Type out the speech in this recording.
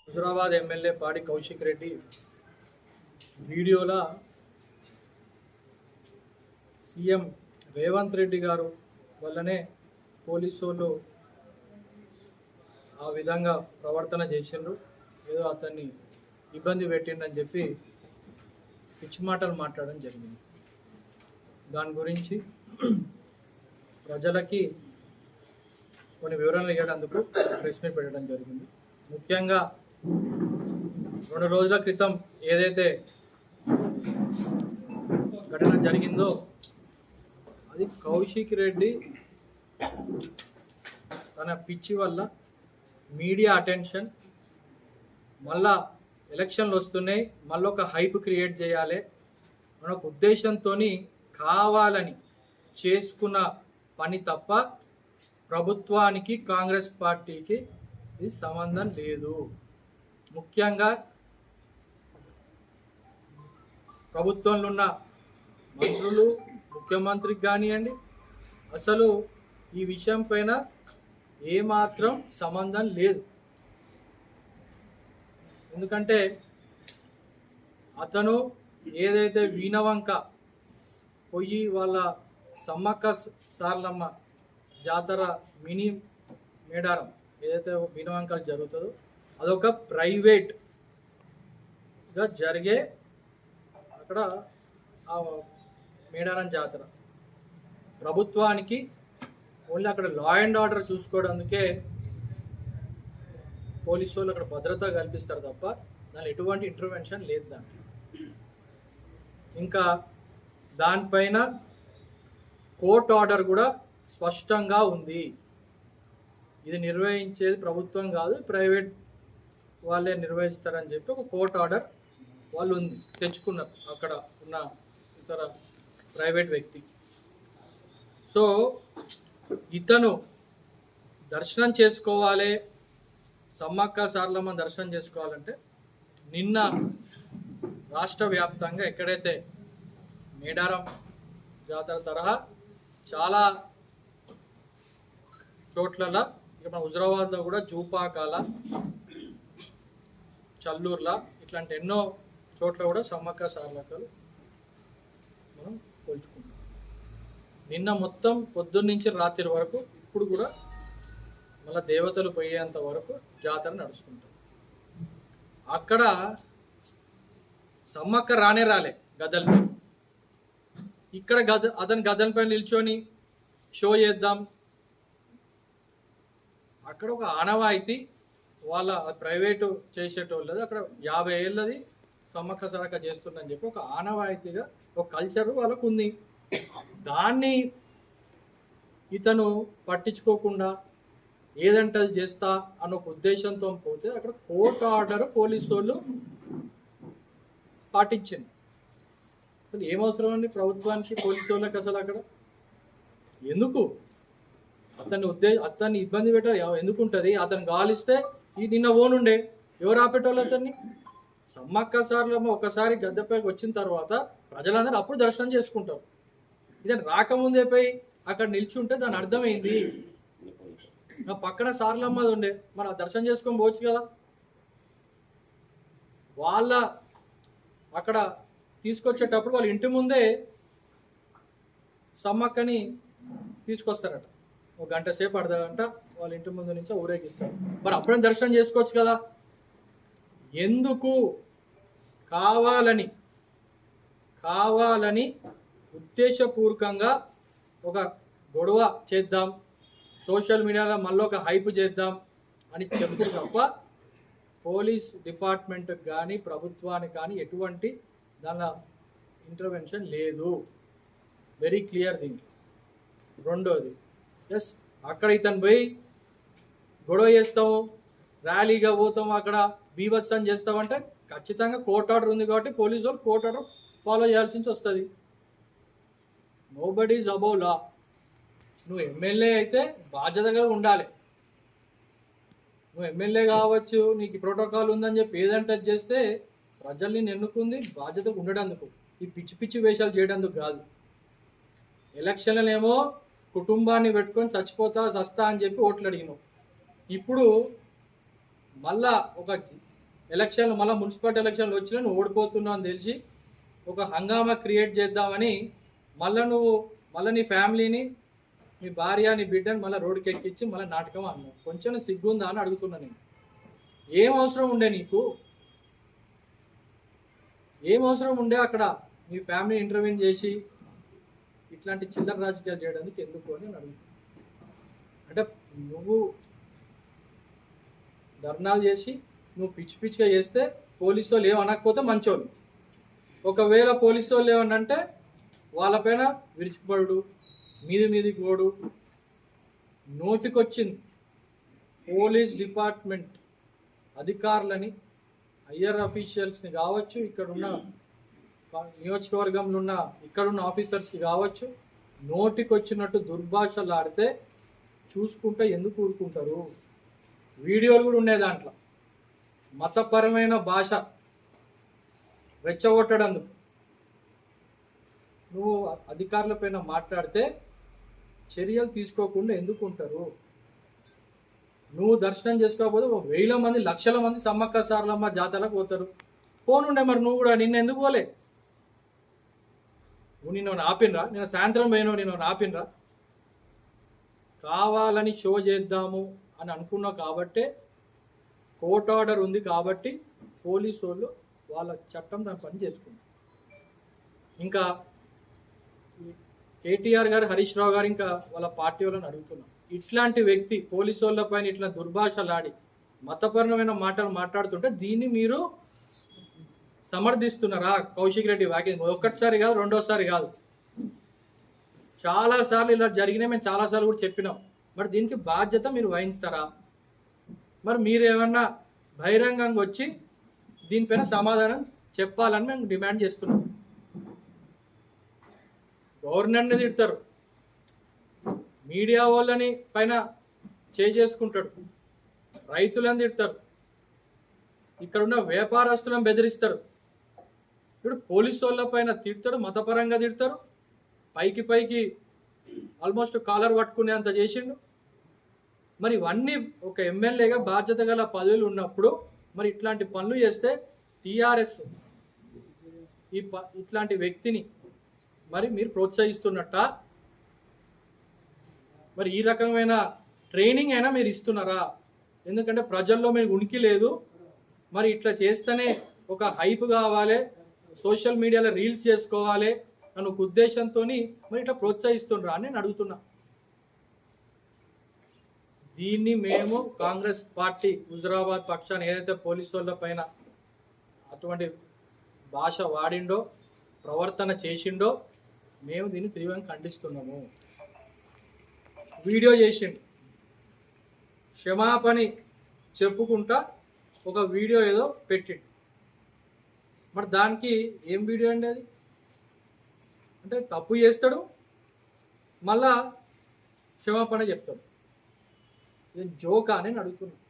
Huzurabad MLA పాడి కౌశిక్ రెడ్డి వీడియోలో CM Revanth Reddy గారు వల్లనే పోలీసు వాళ్ళు ఆ విధంగా ప్రవర్తన చేసిండ్రు, ఏదో అతన్ని ఇబ్బంది పెట్టిండని చెప్పి పిచ్చి మాటలు మాట్లాడడం జరిగింది. దాని గురించి ప్రజలకి కొన్ని వివరణలు ఇవ్వడానికి ప్రెస్ మీట్ పెట్టడం జరిగింది. ముఖ్యంగా 2 రోజుల క్రితం ఏదైతే ఘటన జరిగిందో అది కౌశిక్ రెడ్డి తన పిచ్చి వల్ల మీడియా అటెన్షన్, మళ్ళా ఎలక్షన్లు వస్తున్నాయి, మళ్ళీ ఒక హైప్ క్రియేట్ చేయాలి అనే ఒక ఉద్దేశంతో కావాలని చేసుకున్న పని తప్ప ప్రభుత్వానికి కాంగ్రెస్ పార్టీకి ఇది సంబంధం లేదు. ముఖ్యంగా ప్రభుత్వంలో ఉన్న మంత్రులు, ముఖ్యమంత్రికి కానివ్వండి, అసలు ఈ విషయం పైన ఏమాత్రం సంబంధం లేదు. ఎందుకంటే అతను ఏదైతే వీణవంక పోయి వాళ్ళ సమ్మక్క సార్లమ్మ జాతర మినీ మేడారం ఏదైతే వీణవంకలు జరుగుతుందో అదొక ప్రైవేట్గా జరిగే అక్కడ ఆ మేడారం జాతర ప్రభుత్వానికి ఓన్లీ అక్కడ లా అండ్ ఆర్డర్ చూసుకోవడానికే పోలీసు వాళ్ళు అక్కడ భద్రత కల్పిస్తారు తప్ప దాని ఎటువంటి ఇంటర్వెన్షన్ లేదు దాంట్లో. ఇంకా దానిపైన కోర్టు ఆర్డర్ కూడా స్పష్టంగా ఉంది. ఇది నిర్వహించేది ప్రభుత్వం కాదు, ప్రైవేట్ వాళ్ళే నిర్వహిస్తారని చెప్పి ఒక కోర్టు ఆర్డర్ వాళ్ళు ఉంది, తెచ్చుకున్నారు అక్కడ ఉన్న ఇతర ప్రైవేట్ వ్యక్తి. సో ఇతను దర్శనం చేసుకోవాలి, సమ్మక్క సార్లమ్మ దర్శనం చేసుకోవాలంటే నిన్న రాష్ట్ర వ్యాప్తంగా ఎక్కడైతే మేడారం జాతర తరహా చాలా చోట్ల, ఇక మన హుజురాబాద్లో కూడా జూపాకాల, చల్లూర్ల ఇట్లాంటి ఎన్నో చోట్ల కూడా సమ్మక్క సార్లక్కలు మనం పోల్చుకుంటాం. నిన్న మొత్తం పొద్దున్న నుంచి రాత్రి వరకు, ఇప్పుడు కూడా మళ్ళీ దేవతలు పోయేంత వరకు జాతర నడుస్తుంటాం. అక్కడ సమ్మక్క రాలే గద్దెలపై, ఇక్కడ అతని గద్దెలపై నిల్చొని షో చేద్దాం, అక్కడ ఒక ఆనవాయితీ వాళ్ళ ప్రైవేటు చేసేటోళ్ళు అక్కడ 50 ఏళ్ళది సమ్మక్క సారక్క చేస్తుందని చెప్పి ఒక ఆనవాయితీగా ఒక కల్చర్ వాళ్ళకు ఉంది. దాన్ని ఇతను పట్టించుకోకుండా ఏదంటే అది చేస్తా అన్న ఒక ఉద్దేశంతో పోతే అక్కడ కోర్టు ఆర్డర్ పోలీసు వాళ్ళు పాటించింది. అసలు ఏమవసరం అండి ప్రభుత్వానికి, పోలీసు వాళ్ళకి అసలు అక్కడ ఎందుకు అతన్ని ఇబ్బంది పెట్టారు ఎందుకు ఉంటుంది? అతను గాలిస్తే ఈ నిన్న ఓనుండే ఎవరు ఆపేటోళ్ళు అతన్ని? సమ్మక్క సార్లమ్మ ఒకసారి గద్దెపైకి వచ్చిన తర్వాత ప్రజలందరూ అప్పుడు దర్శనం చేసుకుంటారు. ఇదని రాకముందే పోయి అక్కడ నిల్చుంటే దాని అర్థమైంది. పక్కన సార్లమ్మది ఉండే, మనం దర్శనం చేసుకొని పోవచ్చు కదా. వాళ్ళ అక్కడ తీసుకొచ్చేటప్పుడు వాళ్ళ ఇంటి ముందే సమ్మక్కని తీసుకొస్తారట, 1 గంట సేపు అర్ధగంట వాళ్ళ ఇంటి ముందు నుంచి ఊరేగిస్తారు. మరి అప్పుడే దర్శనం చేసుకోవచ్చు కదా. ఎందుకు కావాలని ఉద్దేశపూర్వకంగా ఒక గొడవ చేద్దాం, సోషల్ మీడియాలో మళ్ళీ ఒక హైప్ చేద్దాం అని చెప్తూ తప్ప పోలీస్ డిపార్ట్మెంట్కి కానీ ప్రభుత్వానికి కానీ ఎటువంటి దాని ఇంటర్వెన్షన్ లేదు. Very clear thing. రెండోది, ఎస్ అక్కడ ఇతను పోయి గొడవ చేస్తాము, ర్యాలీగా పోతాము, అక్కడ బీభత్సం చేస్తామంటే ఖచ్చితంగా కోర్టు ఆర్డర్ ఉంది కాబట్టి పోలీసు వాళ్ళు కోర్టు ఆర్డర్ ఫాలో చేయాల్సి వస్తుంది. నోబడీ ఈజ్ అబౌవ్ లా. నువ్వు ఎమ్మెల్యే అయితే బాధ్యతగా ఉండాలి. నువ్వు ఎమ్మెల్యే కావచ్చు, నీకు ప్రోటోకాల్ ఉందని చెప్పి ఏదంటే చేస్తే ప్రజల్ని ఎన్నుకుంది బాధ్యతగా ఉండడానికి, ఈ పిచ్చి పిచ్చి వేషాలు చేయడానికి కాదు. ఎలక్షన్లనేమో కుటుంబాన్ని పెట్టుకొని చచ్చిపోతా చస్తా అని చెప్పి ఓట్లు అడిగినావు. ఇప్పుడు మళ్ళా ఒక ఎలక్షన్లు మళ్ళీ మున్సిపాలిటీ ఎలక్షన్లు వచ్చినా నువ్వు ఓడిపోతున్నావు అని తెలిసి ఒక హంగామా క్రియేట్ చేద్దామని మళ్ళీ నీ ఫ్యామిలీని, నీ భార్య, నీ బిడ్డని మళ్ళీ రోడ్డుకి ఎక్కించి మళ్ళీ నాటకం అన్నావు. కొంచెం సిగ్గుందా అని అడుగుతున్నా నేను. ఏం అవసరం ఉండే నీకు? ఏం అవసరం ఉండే అక్కడ మీ ఫ్యామిలీ ఇంటర్వ్యూన్ చేసి ఇట్లాంటి చిల్లర రాజకీయాలు చేయడానికి ఎందుకు అని అడుగుతున్నా. అంటే నువ్వు ధర్నాలు చేసి నువ్వు పిచ్చిగా చేస్తే పోలీసు వాళ్ళు ఏమనకపోతే మంచోళ్ళు. ఒకవేళ పోలీసు వాళ్ళు ఏమనంటే వాళ్ళపైన విరుచుకుపడు, మీదికి పోడు. నోటికొచ్చింది పోలీస్ డిపార్ట్మెంట్ అధికారులని, హయ్యర్ అఫీషియల్స్ని కావచ్చు, ఇక్కడున్న నియోజకవర్గంలో ఉన్న ఇక్కడున్న ఆఫీసర్స్కి కావచ్చు, నోటికొచ్చినట్టు దుర్భాషలు ఆడితే చూసుకుంటే ఎందుకు ఊరుకుంటారు? వీడియోలు కూడా ఉన్నాయి దాంట్లో. మతపరమైన భాష రెచ్చగొట్టడందుకు నువ్వు అధికారులపైన మాట్లాడితే చర్యలు తీసుకోకుండా ఎందుకు ఉంటారు? నువ్వు దర్శనం చేసుకోకపోతే 1000 మంది 1,00,000 మంది సమ్మక్క సారలమ్మ జాతరకు పోతారు. పోనుండే మరి నువ్వు కూడా. నిన్న ఎందుకు పోలే? నువ్వు నిన్న ఆపినరా? నిన్న సాయంత్రం పోయినావు, నిన్న ఆపినరా? కావాలని షో చేద్దాము అని అనుకున్నావు కాబట్టే, కోర్ట్ ఆర్డర్ ఉంది కాబట్టి పోలీసు వాళ్ళు వాళ్ళ చట్టం దాని పని చేసుకున్నారు. ఇంకా కేటీఆర్ గారు, హరీష్ రావు గారు, ఇంకా వాళ్ళ పార్టీ వాళ్ళని అడుగుతున్నారు, ఇట్లాంటి వ్యక్తి పోలీసు వాళ్ళ పైన ఇట్లా దుర్భాషలాడి మతపరమైన మాటలు మాట్లాడుతుంటే దీన్ని మీరు సమర్థిస్తున్నారా? కౌశిక్ రెడ్డి వ్యాఖ్య ఒక్కటిసారి కాదు, రెండోసారి కాదు, చాలాసార్లు ఇలా జరిగినాయి. మేము చాలాసార్లు కూడా చెప్పినాం. మరి దీనికి బాధ్యత మీరు వహిస్తారా? మరి మీరు ఏమన్నా బహిరంగంగా వచ్చి దీనిపైన సమాధానం చెప్పాలని మేము డిమాండ్ చేస్తున్నాం. గవర్నర్ని తిడతారు, మీడియా వాళ్ళని పైన చేసుకుంటాడు, రైతులను తిడతారు, ఇక్కడున్న వ్యాపారస్తులను బెదిరిస్తారు. ఇప్పుడు పోలీసు వాళ్ళ పైన తిడతాడు, మతపరంగా తిడతారు, పైకి ఆల్మోస్ట్ కాలర్ పట్టుకునే అంత చేసిండు. మరి ఇవన్నీ ఒక ఎమ్మెల్యేగా బాధ్యత గల పదవులు ఉన్నప్పుడు మరి ఇట్లాంటి పనులు చేస్తే టీఆర్ఎస్ ఇట్లాంటి వ్యక్తిని మరి మీరు ప్రోత్సహిస్తున్నట్ట? మరి ఈ రకమైన ట్రైనింగ్ అయినా మీరు ఇస్తున్నారా? ఎందుకంటే ప్రజల్లో మీకు ఉనికి లేదు. మరి ఇట్లా చేస్తేనే ఒక హైప్ కావాలి, సోషల్ మీడియాలో రీల్స్ చేసుకోవాలి అన్న ఒక ఉద్దేశంతో మరి ఇట్లా ప్రోత్సహిస్తుండ్రా అని నేను అడుగుతున్నా. దీన్ని మేము కాంగ్రెస్ పార్టీ హుజురాబాద్ పక్షాన్ని ఏదైతే పోలీసు వాళ్ళ పైన అటువంటి భాష వాడిండో, ప్రవర్తన చేసిండో, మేము దీన్ని తీవ్రంగా ఖండిస్తున్నాము. వీడియో చేసిండు, క్షమాపణ చెప్పుకుంటా ఒక వీడియో ఏదో పెట్టిండు. మరి దానికి ఏం వీడియో అండి అది? అంటే తప్పు చేస్తాడు, మళ్ళా క్షమాపణ చెప్తాడు. జోకా అని అడుగుతున్నాను.